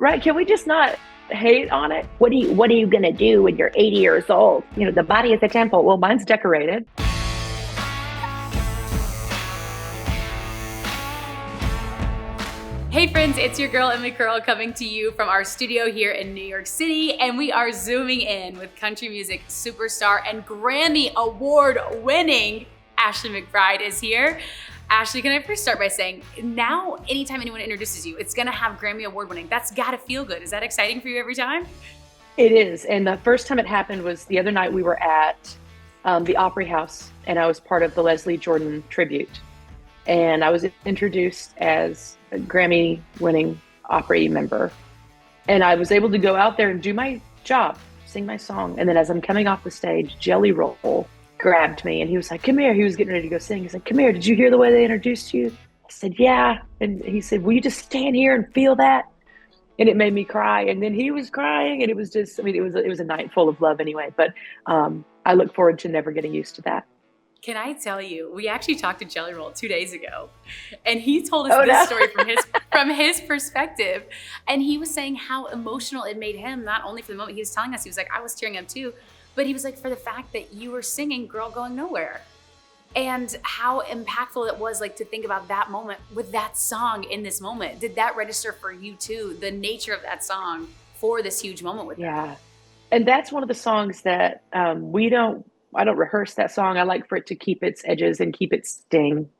Right? Can we just not hate on it? What are you gonna do when you're 80 years old? You know, the body is a temple. Well, mine's decorated. Hey friends, it's your girl Emily Curl coming to you from our studio here in New York City, and we are zooming in with country music superstar and Grammy Award winning Ashley McBryde is here. Ashley, can I first start by saying, now anytime anyone introduces you, it's gonna have Grammy Award winning. That's gotta feel good. Is that exciting for you every time? It is. And the first time it happened was the other night we were at the Opry House, and I was part of the Leslie Jordan tribute. And I was introduced as a Grammy winning Opry member. And I was able to go out there and do my job, sing my song. And then as I'm coming off the stage, Jelly Roll grabbed me and he was like, "Come here." He was getting ready to go sing. He's like, "Come here. Did you hear the way they introduced you?" I said, "Yeah." And he said, "Will you just stand here and feel that?" And it made me cry. And then he was crying. And it was just, I mean, it was a night full of love anyway. But I look forward to never getting used to that. Can I tell you, we actually talked to Jelly Roll 2 days ago, and he told us this story from his perspective. And he was saying how emotional it made him, not only for the moment he was telling us, he was like, I was tearing up too, but he was like, for the fact that you were singing Girl Going Nowhere. And how impactful it was, like, to think about that moment with that song in this moment. Did that register for you too, the nature of that song for this huge moment with them? Yeah. And that's one of the songs that I don't rehearse that song. I like for it to keep its edges and keep its sting.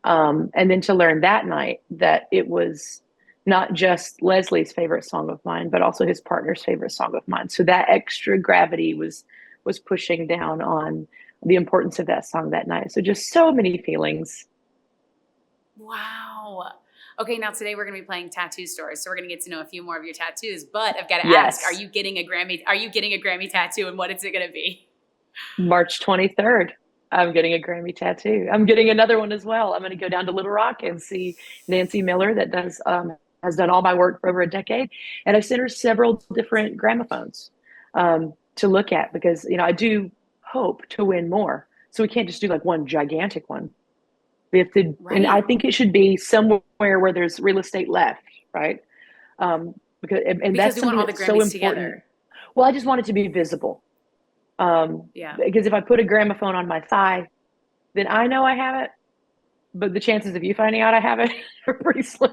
And then to learn that night that it was not just Leslie's favorite song of mine, but also his partner's favorite song of mine. So that extra gravity was pushing down on the importance of that song that night. So just so many feelings. Wow. Okay, now today we're going to be playing tattoo stories. So we're going to get to know a few more of your tattoos, but I've got to ask, Yes. are you getting a Grammy tattoo, and what is it going to be? March 23rd, I'm getting a Grammy tattoo. I'm getting another one as well. I'm going to go down to Little Rock and see Nancy Miller that has done all my work for over a decade. And I've sent her several different gramophones to look at because, you know, I do hope to win more. So we can't just do like one gigantic one. We have to, and I Right. think it should be somewhere where there's real estate left, right? Because Because that's we want something all the that's so Grammys important. together. Well, I just want it to be visible. Yeah. Because if I put a gramophone on my thigh, then I know I have it, but the chances of you finding out I have it are pretty slim.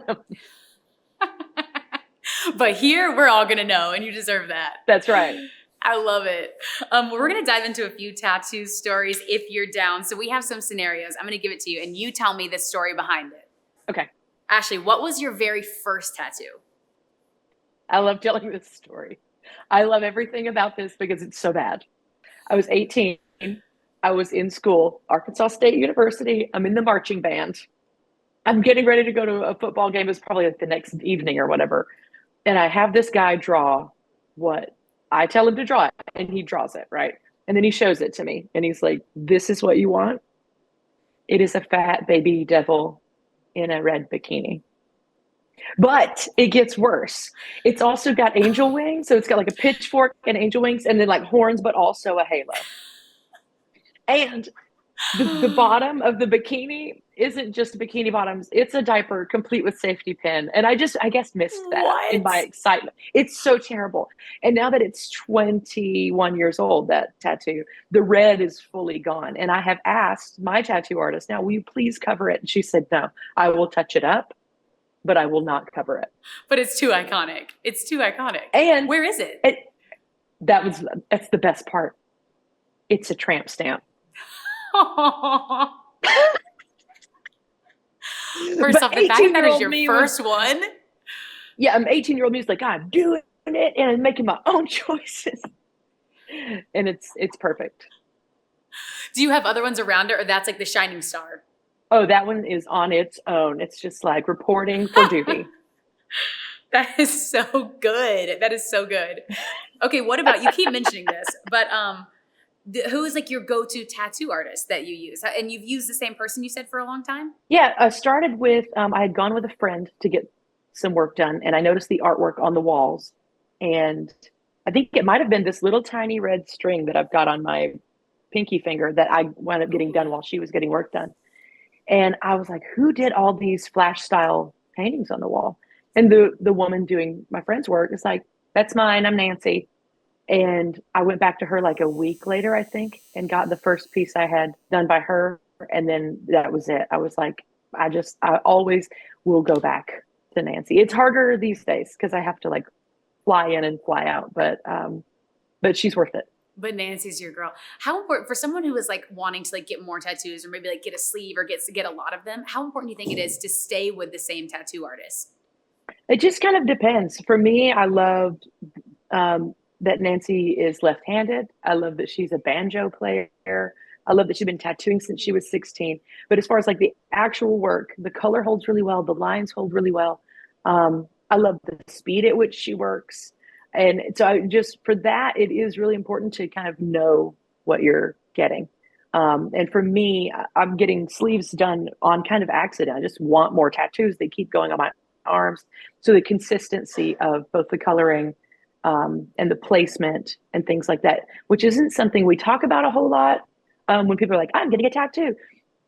But here we're all going to know, and you deserve that. That's right. I love it. We're going to dive into a few tattoo stories if you're down. So we have some scenarios. I'm going to give it to you, and you tell me the story behind it. Okay. Ashley, what was your very first tattoo? I love telling this story. I love everything about this because it's so bad. I was 18. I was in school, Arkansas State University. I'm in the marching band. I'm getting ready to go to a football game. It's probably like the next evening or whatever. And I have this guy draw what I tell him to draw it, and he draws it, right? And then he shows it to me, and he's like, "This is what you want? It is a fat baby devil in a red bikini." But it gets worse. It's also got angel wings. So it's got like a pitchfork and angel wings, and then like horns, but also a halo. And the bottom of the bikini isn't just bikini bottoms, it's a diaper complete with safety pin. And I guess missed that in my What? excitement. It's so terrible. And now that it's 21 years old, that tattoo, the red is fully gone. And I have asked my tattoo artist, now, will you please cover it? And she said, "No, I will touch it up, but I will not cover it." But it's too iconic. It's too iconic. And where is it? that's the best part. It's a tramp stamp. First off, the fact that is 18-year-old your me first one. Yeah, I'm 18-year-old me is like, I'm doing it and I'm making my own choices. And it's perfect. Do you have other ones around it, or that's like the shining star? Oh, that one is on its own. It's just like reporting for duty. That is so good. That is so good. Okay, what about, you keep mentioning this, but who is like your go-to tattoo artist that you use? And you've used the same person, you said, for a long time? Yeah, I started with, I had gone with a friend to get some work done, and I noticed the artwork on the walls. And I think it might have been this little tiny red string that I've got on my pinky finger that I wound up getting done while she was getting work done. And I was like, who did all these flash style paintings on the wall? And the woman doing my friend's work is like, that's mine. I'm Nancy. And I went back to her like a week later, I think, and got the first piece I had done by her. And then that was it. I was like, I always will go back to Nancy. It's harder these days because I have to like fly in and fly out, but she's worth it. But Nancy's your girl. How important for someone who is like wanting to like get more tattoos or maybe like get a sleeve or get a lot of them? How important do you think it is to stay with the same tattoo artist? It just kind of depends. For me, I loved that Nancy is left-handed. I love that she's a banjo player. I love that she's been tattooing since she was 16. But as far as like the actual work, the color holds really well. The lines hold really well. I love the speed at which she works. And so just for that, it is really important to kind of know what you're getting. And for me, I'm getting sleeves done on kind of accident. I just want more tattoos. They keep going on my arms. So the consistency of both the coloring and the placement and things like that, which isn't something we talk about a whole lot. When people are like, I'm getting a tattoo.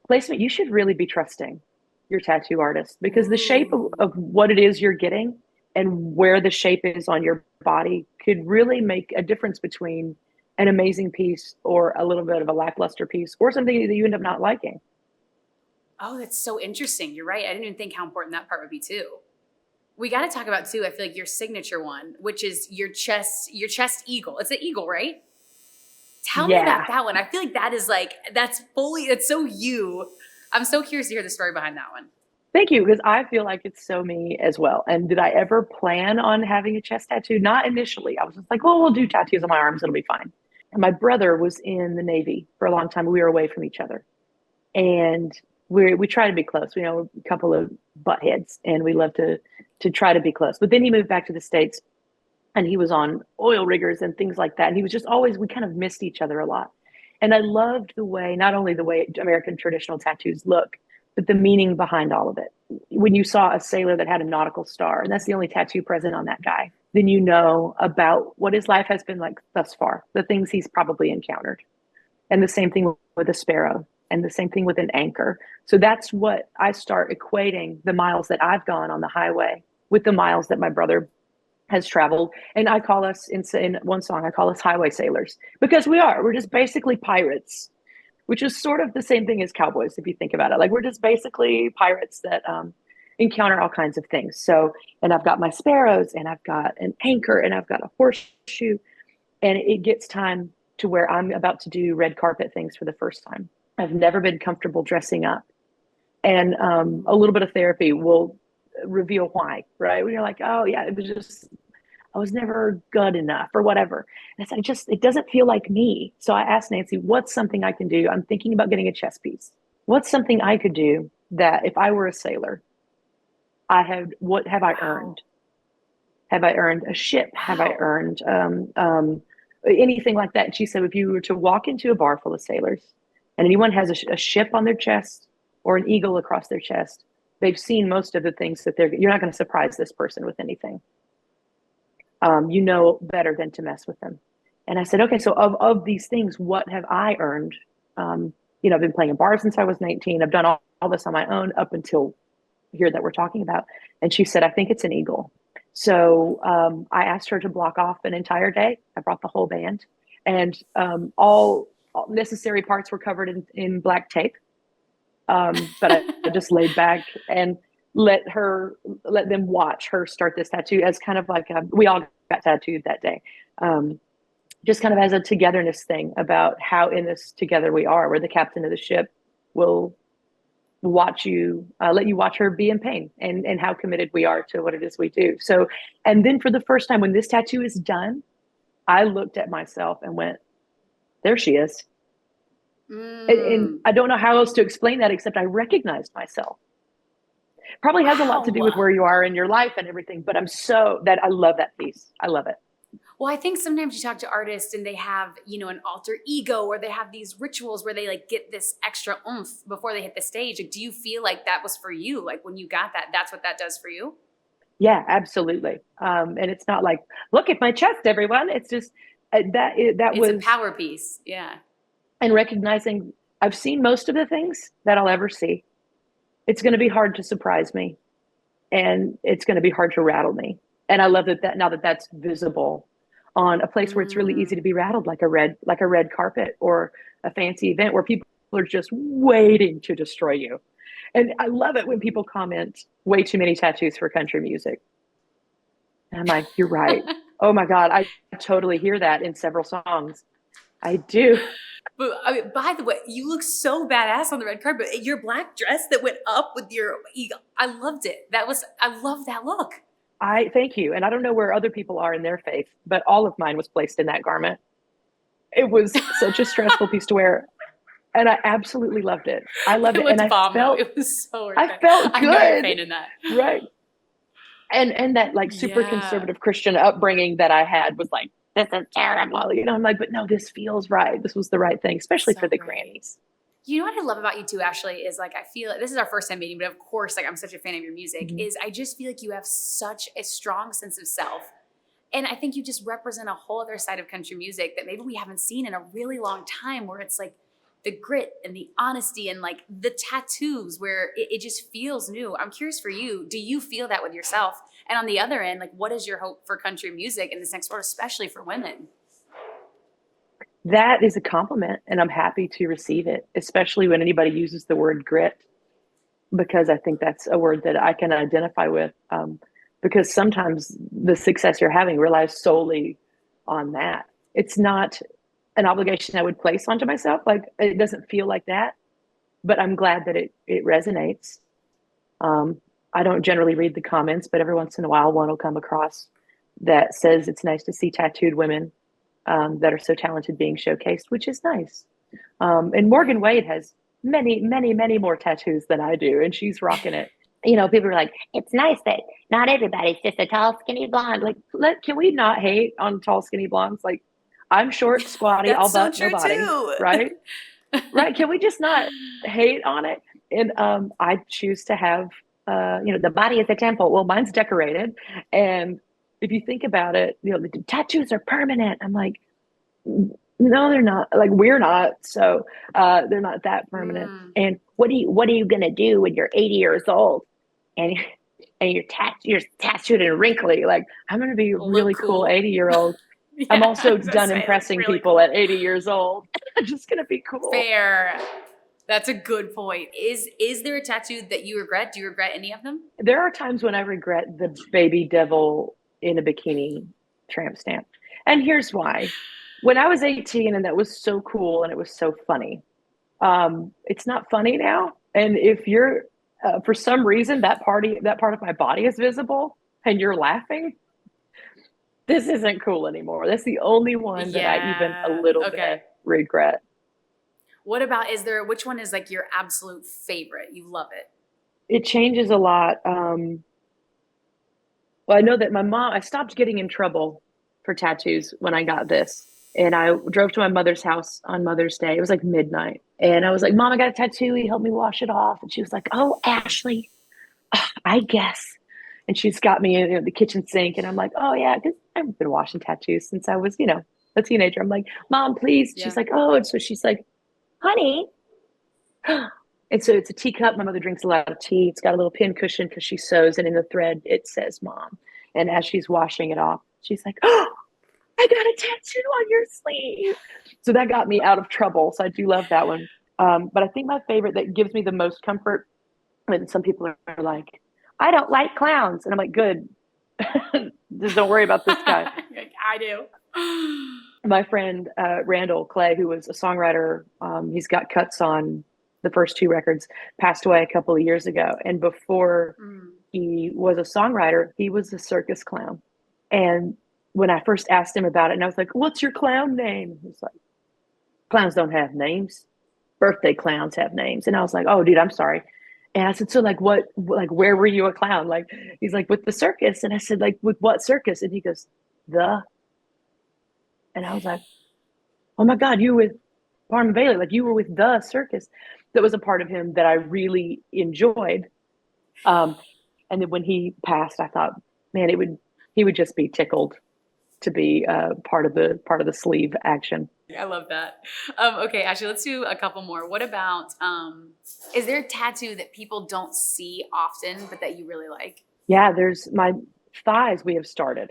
Placement, you should really be trusting your tattoo artist because the shape of what it is you're getting and where the shape is on your body could really make a difference between an amazing piece or a little bit of a lackluster piece or something that you end up not liking. Oh, that's so interesting. You're right. I didn't even think how important that part would be too. We got to talk about too, I feel like your signature one, which is your chest eagle. It's an eagle, right? Tell me about that one. I feel like that is like, that's so you. I'm so curious to hear the story behind that one. Thank you, because I feel like it's so me as well. And did I ever plan on having a chest tattoo? Not initially. I was just like, well, we'll do tattoos on my arms. It'll be fine. And my brother was in the Navy for a long time. We were away from each other. And we try to be close. You know, a couple of butt heads, and we love to try to be close. But then he moved back to the States and he was on oil riggers and things like that. And he was just always, we kind of missed each other a lot. And I loved the way, not only the way American traditional tattoos look, but the meaning behind all of it. When you saw a sailor that had a nautical star, and that's the only tattoo present on that guy, then you know about what his life has been like thus far, the things he's probably encountered. And the same thing with a sparrow, and the same thing with an anchor. So that's what I start equating the miles that I've gone on the highway with the miles that my brother has traveled. And I call us, in one song, I call us highway sailors because we are. We're just basically pirates, which is sort of the same thing as cowboys, if you think about it. Like we're just basically pirates that encounter all kinds of things. So, and I've got my sparrows, and I've got an anchor, and I've got a horseshoe, and it gets time to where I'm about to do red carpet things for the first time. I've never been comfortable dressing up. And a little bit of therapy will reveal why, right? When you're like, oh yeah, it was just, I was never good enough or whatever. And I said, it doesn't feel like me. So I asked Nancy, what's something I can do? I'm thinking about getting a chess piece. What's something I could do that if I were a sailor, what have I earned? Have I earned a ship? Have I earned anything like that? And she said, if you were to walk into a bar full of sailors and anyone has a ship on their chest or an eagle across their chest, they've seen most of the things that you're not going to surprise this person with anything. You know better than to mess with them. And I said, okay, so of these things, what have I earned? I've been playing in bars since I was 19. I've done all this on my own up until here that we're talking about. And she said, I think it's an eagle. So I asked her to block off an entire day. I brought the whole band, and all necessary parts were covered in black tape. But I just laid back and let them watch her start this tattoo as kind of like we all got tattooed that day. Just kind of as a togetherness thing about how in this together we are, where the captain of the ship will watch you, let you watch her be in pain and how committed we are to what it is we do. So, and then for the first time when this tattoo is done, I looked at myself and went, there she is. And I don't know how else to explain that except I recognized myself. Probably has a lot to do with where you are in your life and everything, but I love that piece. I love it. Well, I think sometimes you talk to artists and they have, an alter ego, or they have these rituals where they like get this extra oomph before they hit the stage. Like, do you feel like that was for you? Like when you got that, that's what that does for you? Yeah, absolutely. And it's not like, look at my chest, everyone. It's just that was a power piece. Yeah. And recognizing I've seen most of the things that I'll ever see. It's going to be hard to surprise me. and it's going to be hard to rattle me. And I love that now that that's visible on a place where it's really easy to Mm. be rattled, like a red carpet or a fancy event where people are just waiting to destroy you. And I love it when people comment, way too many tattoos for country music. And I'm like, you're right. Oh my God, I totally hear that in several songs. I do. But I mean, by the way, you look so badass on the red carpet. Your black dress that went up with your eagle, I loved it. I love that look. I thank you. And I don't know where other people are in their faith, but all of mine was placed in that garment. It was such a stressful piece to wear. And I absolutely loved it. I loved It it. And looked bomb though. It was so worth I it. felt I know you're good. fainting that. Right. And that like super Yeah. conservative Christian upbringing that I had was like, this is terrible. You know, I'm like, but no, this feels right. This was the right thing, especially for So the great. Grammys. You know what I love about you too, Ashley, is like I feel like this is our first time meeting, but of course, like I'm such a fan of your music, Mhm. is I just feel like you have such a strong sense of self. And I think you just represent a whole other side of country music that maybe we haven't seen in a really long time, where it's like the grit and the honesty and like the tattoos where it just feels new. I'm curious for you, do you feel that with yourself? And on the other end, like what is your hope for country music in this next world, especially for women? That is a compliment, and I'm happy to receive it, especially when anybody uses the word grit, because I think that's a word that I can identify with. Because sometimes the success you're having relies solely on that. It's not an obligation I would place onto myself. Like it doesn't feel like that, but I'm glad that it resonates. Um, I don't generally read the comments, but every once in a while, one will come across that says it's nice to see tattooed women that are so talented being showcased, which is nice. And Morgan Wade has many, many, many more tattoos than I do, and she's rocking it. You know, people are like, it's nice that not everybody's just a tall, skinny blonde. Like, can we not hate on tall, skinny blondes? Like, I'm short, squatty, all That's so butt, true nobody, too. right? Right? Can we just not hate on it? And I choose to have, the body is a temple. Well, mine's decorated, and if you think about it, the tattoos are permanent. I'm like, no, they're not. Like we're not. So they're not that permanent. Mm. And what are you gonna do when you're 80 years old and you're tattooed and wrinkly? Like I'm gonna be a Look really cool cool. 80-year-old. I'm Yeah, I also was gonna done say, look impressing really people cool. at 80 years old. I'm just gonna be cool. Fair. That's a good point. Is there a tattoo that you regret? Do you regret any of them? There are times when I regret the baby devil in a bikini tramp stamp. And here's why. When I was 18 and that was so cool and it was so funny, it's not funny now. And if you're, for some reason, that part of my body is visible and you're laughing, this isn't cool anymore. That's the only one that I even a Yeah. little bit Okay. regret. What about, which one is like your absolute favorite? You love it. It changes a lot. Well, I know that I stopped getting in trouble for tattoos when I got this. And I drove to my mother's house on Mother's Day. It was like midnight. And I was like, Mom, I got a tattoo. He helped me wash it off. And she was like, Oh, Ashley, I guess. And she's got me in the kitchen sink. And I'm like, Oh, yeah, because I've been washing tattoos since I was, a teenager. I'm like, Mom, please. She's Yeah. like, Oh. And so she's like, Honey. And so it's a teacup. My mother drinks a lot of tea. It's got a little pin cushion because she sews, and in the thread it says "Mom." And as she's washing it off, she's like, "Oh, I got a tattoo on your sleeve." So that got me out of trouble. So I do love that one. But I think my favorite that gives me the most comfort, and some people are like, "I don't like clowns," and I'm like, "Good, just don't worry about this guy." I do. My friend Randall Clay, who was a songwriter, he's got cuts on the first two records, passed away a couple of years ago. And before Mm. he was a songwriter, he was a circus clown. And when I first asked him about it, and I was like, "What's your clown name?" He was like, "Clowns don't have names. Birthday clowns have names." And I was like, "Oh, dude, I'm sorry." And I said, "So like what, like where were you a clown?" Like he's like, "With the circus." And I said, "Like with what circus?" And he goes, "The." And I was like, "Oh my God, you were with Barnum Bailey, like you were with the circus." That was a part of him that I really enjoyed. Um, and then when he passed, I thought, man, he would just be tickled to be part of the sleeve action. I love that. Okay, actually, let's do a couple more. What about, is there a tattoo that people don't see often, but that you really like? Yeah, there's my thighs we have started.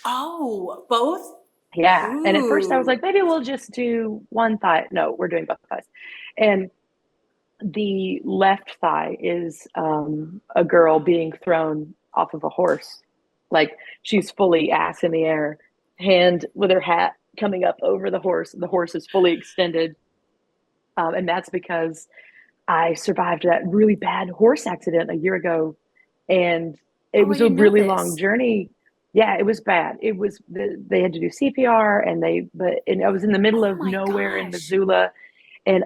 Oh, both? Yeah. And at first I was Ooh. like, maybe we'll just do one thigh. No, we're doing both thighs. And the left thigh is a girl being thrown off of a horse. Like she's fully ass in the air, hand with her hat coming up over the horse. The horse is fully extended. And that's because I survived that really bad horse accident a year ago. And it Oh, I was a didn't know really long this. journey. Yeah, it was bad. It was, they had to do CPR and I was in the middle Oh of my nowhere in gosh. Missoula. And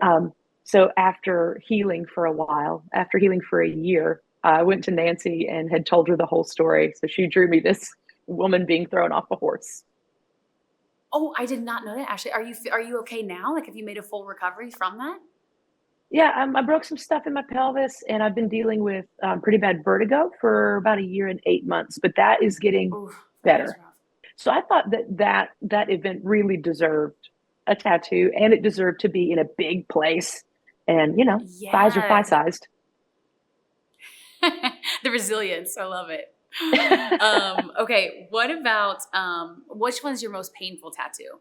so after healing for a while, after healing for a year, I went to Nancy and had told her the whole story. So she drew me this woman being thrown off a horse. Oh, I did not know that. Ashley, are you okay now? Like, have you made a full recovery from that? Yeah, I broke some stuff in my pelvis, and I've been dealing with pretty bad vertigo for about a year and 8 months. But that is getting Ooh, that is better. rough. So I thought that event really deserved a tattoo, and it deserved to be in a big place. And thighs are thigh Yeah. sized. The resilience. I love it. Okay. What about which one's your most painful tattoo?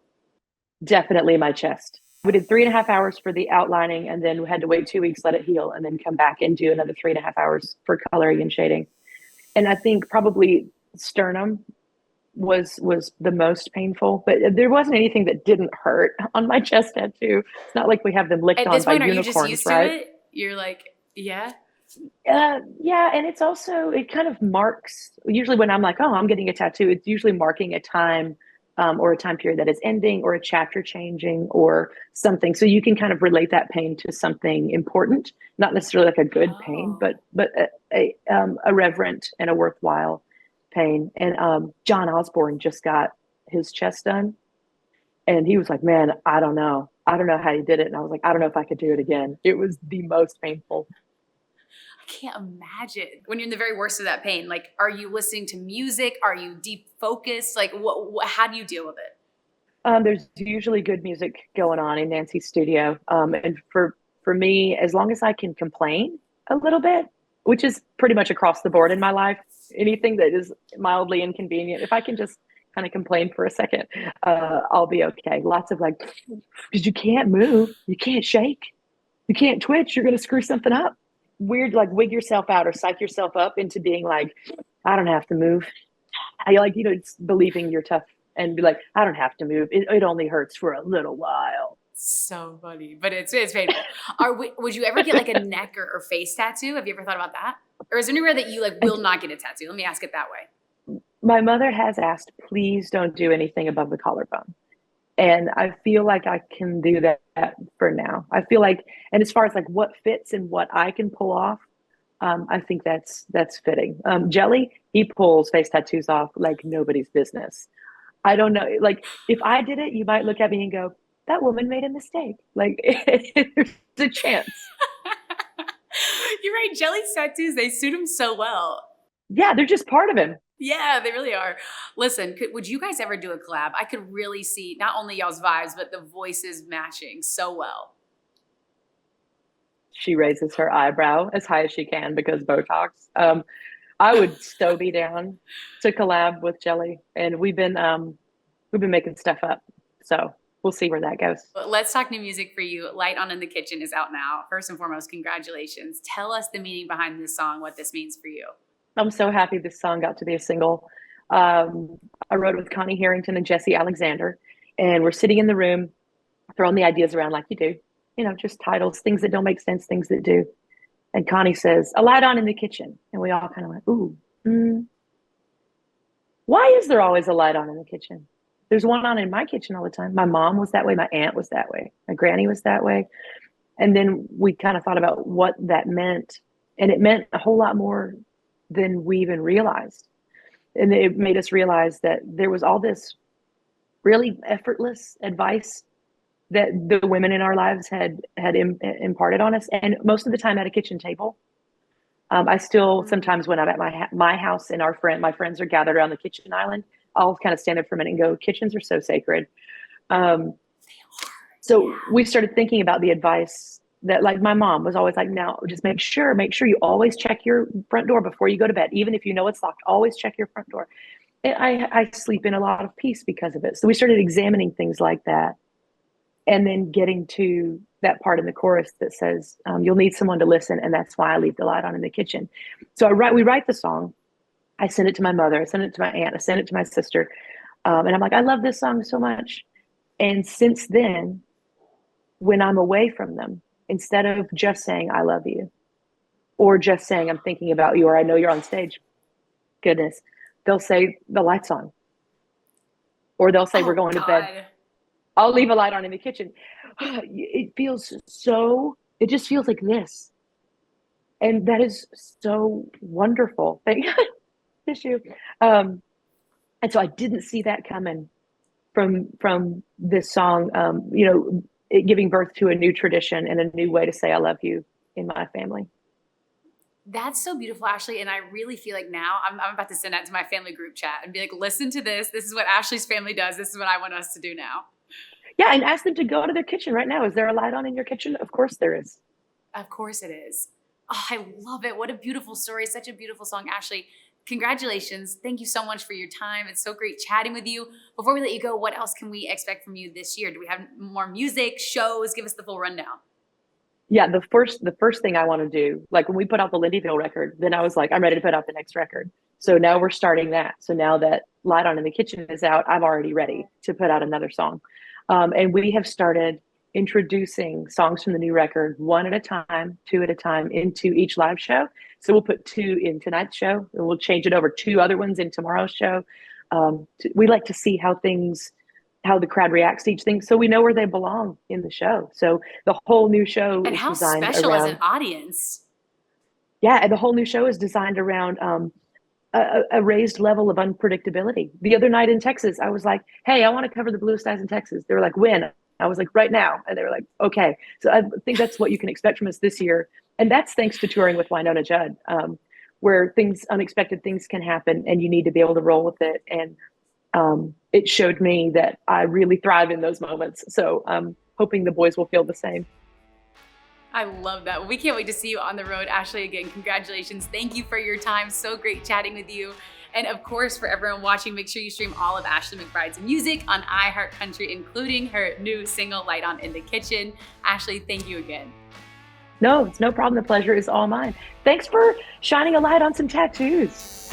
Definitely my chest. We did 3.5 hours for the outlining, and then we had to wait 2 weeks, let it heal, and then come back and do another 3.5 hours for coloring and shading. And I think probably sternum was the most painful, but there wasn't anything that didn't hurt on my chest tattoo. It's not like we have them licked At on this by point, are you just unicorns, used to right? it? You're like, yeah. Yeah, and it's also it kind of marks. Usually, when I'm like, oh, I'm getting a tattoo, it's usually marking a time or a time period that is ending, or a chapter changing, or something. So you can kind of relate that pain to something important, not necessarily like a good pain, Oh. but a reverent and a worthwhile pain. And John Osborne just got his chest done, and he was like, "Man, I don't know how you did it." And I was like, "I don't know if I could do it again." It was the most painful. I can't imagine when you're in the very worst of that pain. Like, are you listening to music? Are you deep focused? Like, how do you deal with it? There's usually good music going on in Nancy's studio, and for me, as long as I can complain a little bit, which is pretty much across the board in my life, anything that is mildly inconvenient, if I can just kind of complain for a second, I'll be okay. Lots of like, because you can't move, you can't shake, you can't twitch, you're going to screw something up. Weird, like wig yourself out or psych yourself up into being like, I don't have to move. I like, it's believing you're tough and be like, I don't have to move. It only hurts for a little while. So funny, but it's painful. Would you ever get like a neck or face tattoo? Have you ever thought about that? Or is there anywhere that you like I, will not get a tattoo? Let me ask it that way. my mother has asked, please don't do anything above the collarbone. And I feel like I can do that for now. I feel like, and as far as like what fits and what I can pull off, I think that's fitting. Jelly, he pulls face tattoos off like nobody's business. I don't know. Like if I did it, you might look at me and go, "That woman made a mistake." Like there's a chance. You're right. Jelly's tattoos, they suit him so well. Yeah, they're just part of him. Yeah, they really are. Listen, would you guys ever do a collab? I could really see not only y'all's vibes, but the voices matching so well. She raises her eyebrow as high as she can because Botox. I would so be down to collab with Jelly, and we've been making stuff up. So we'll see where that goes. But let's talk new music for you. Light On in the Kitchen is out now. First and foremost, congratulations. Tell us the meaning behind this song, what this means for you. I'm so happy this song got to be a single. Um, I wrote it with Connie Harrington and Jesse Alexander, and we're sitting in the room throwing the ideas around like you do, just titles, things that don't make sense, things that do. And Connie says, "A light on in the kitchen," and we all kind of went, "Ooh, why is there always a light on in the kitchen? There's one on in my kitchen all the time. My mom was that way. My aunt was that way. My granny was that way." And then we kind of thought about what that meant. And it meant a whole lot more than we even realized. And it made us realize that there was all this really effortless advice that the women in our lives had imparted on us. And most of the time at a kitchen table. I still Mm. sometimes when I'm at my house and my friends are gathered around the kitchen island, I'll kind of stand up for a minute and go, kitchens are so sacred. Um, They are. so Yeah. we started thinking about the advice that like my mom was always like, now just make sure you always check your front door before you go to bed. Even if you know it's locked, always check your front door. And I sleep in a lot of peace because of it. So we started examining things like that. And then getting to that part in the chorus that says, you'll need someone to listen. And that's why I leave the light on in the kitchen. So we write the song. I send it to my mother. I send it to my aunt. I send it to my sister. And I'm like, I love this song so much. And since then, when I'm away from them, instead of just saying, I love you, or just saying, I'm thinking about you, or I know you're on stage, goodness, they'll say, the light's on. Or they'll say, we're going to bed. I'll leave a light on in the kitchen. It just feels like this. And that is so wonderful. Tissue. And so I didn't see that coming from this song, it giving birth to a new tradition and a new way to say I love you in my family. That's so beautiful, Ashley. And I really feel like now I'm about to send that to my family group chat and be like, listen to this. This is what Ashley's family does. This is what I want us to do now. Yeah, and ask them to go to their kitchen right now. Is there a light on in your kitchen? Of course there is. Of course it is. Oh, I love it. What a beautiful story. Such a beautiful song, Ashley. Congratulations. Thank you so much for your time. It's so great chatting with you. Before we let you go, what else can we expect from you this year? Do we have more music, shows? Give us the full rundown. Yeah, the first thing I want to do, like when we put out the Lindyville record, then I was like, I'm ready to put out the next record. So now we're starting that. So now that Light On in the Kitchen is out, I'm already ready to put out another song. And we have started introducing songs from the new record, one at a time, two at a time, into each live show. So we'll put two in tonight's show, and we'll change it over, two other ones in tomorrow's show. We like to see how the crowd reacts to each thing, so we know where they belong in the show. So the whole new show and is how designed special around, as an audience. Yeah, and the whole new show is designed around a raised level of unpredictability. The other night in Texas, I was like, hey, I want to cover the Blue Skies in Texas. They were like, when? I was like, right now. And they were like, okay. So I think that's what you can expect from us this year. And that's thanks to touring with Wynonna Judd, where unexpected things can happen and you need to be able to roll with it. And it showed me that I really thrive in those moments. So I'm hoping the boys will feel the same. I love that. We can't wait to see you on the road. Ashley, again, congratulations. Thank you for your time. So great chatting with you. And of course, for everyone watching, make sure you stream all of Ashley McBryde's music on iHeartCountry, including her new single, Light On in the Kitchen. Ashley, thank you again. No, it's no problem. The pleasure is all mine. Thanks for shining a light on some tattoos.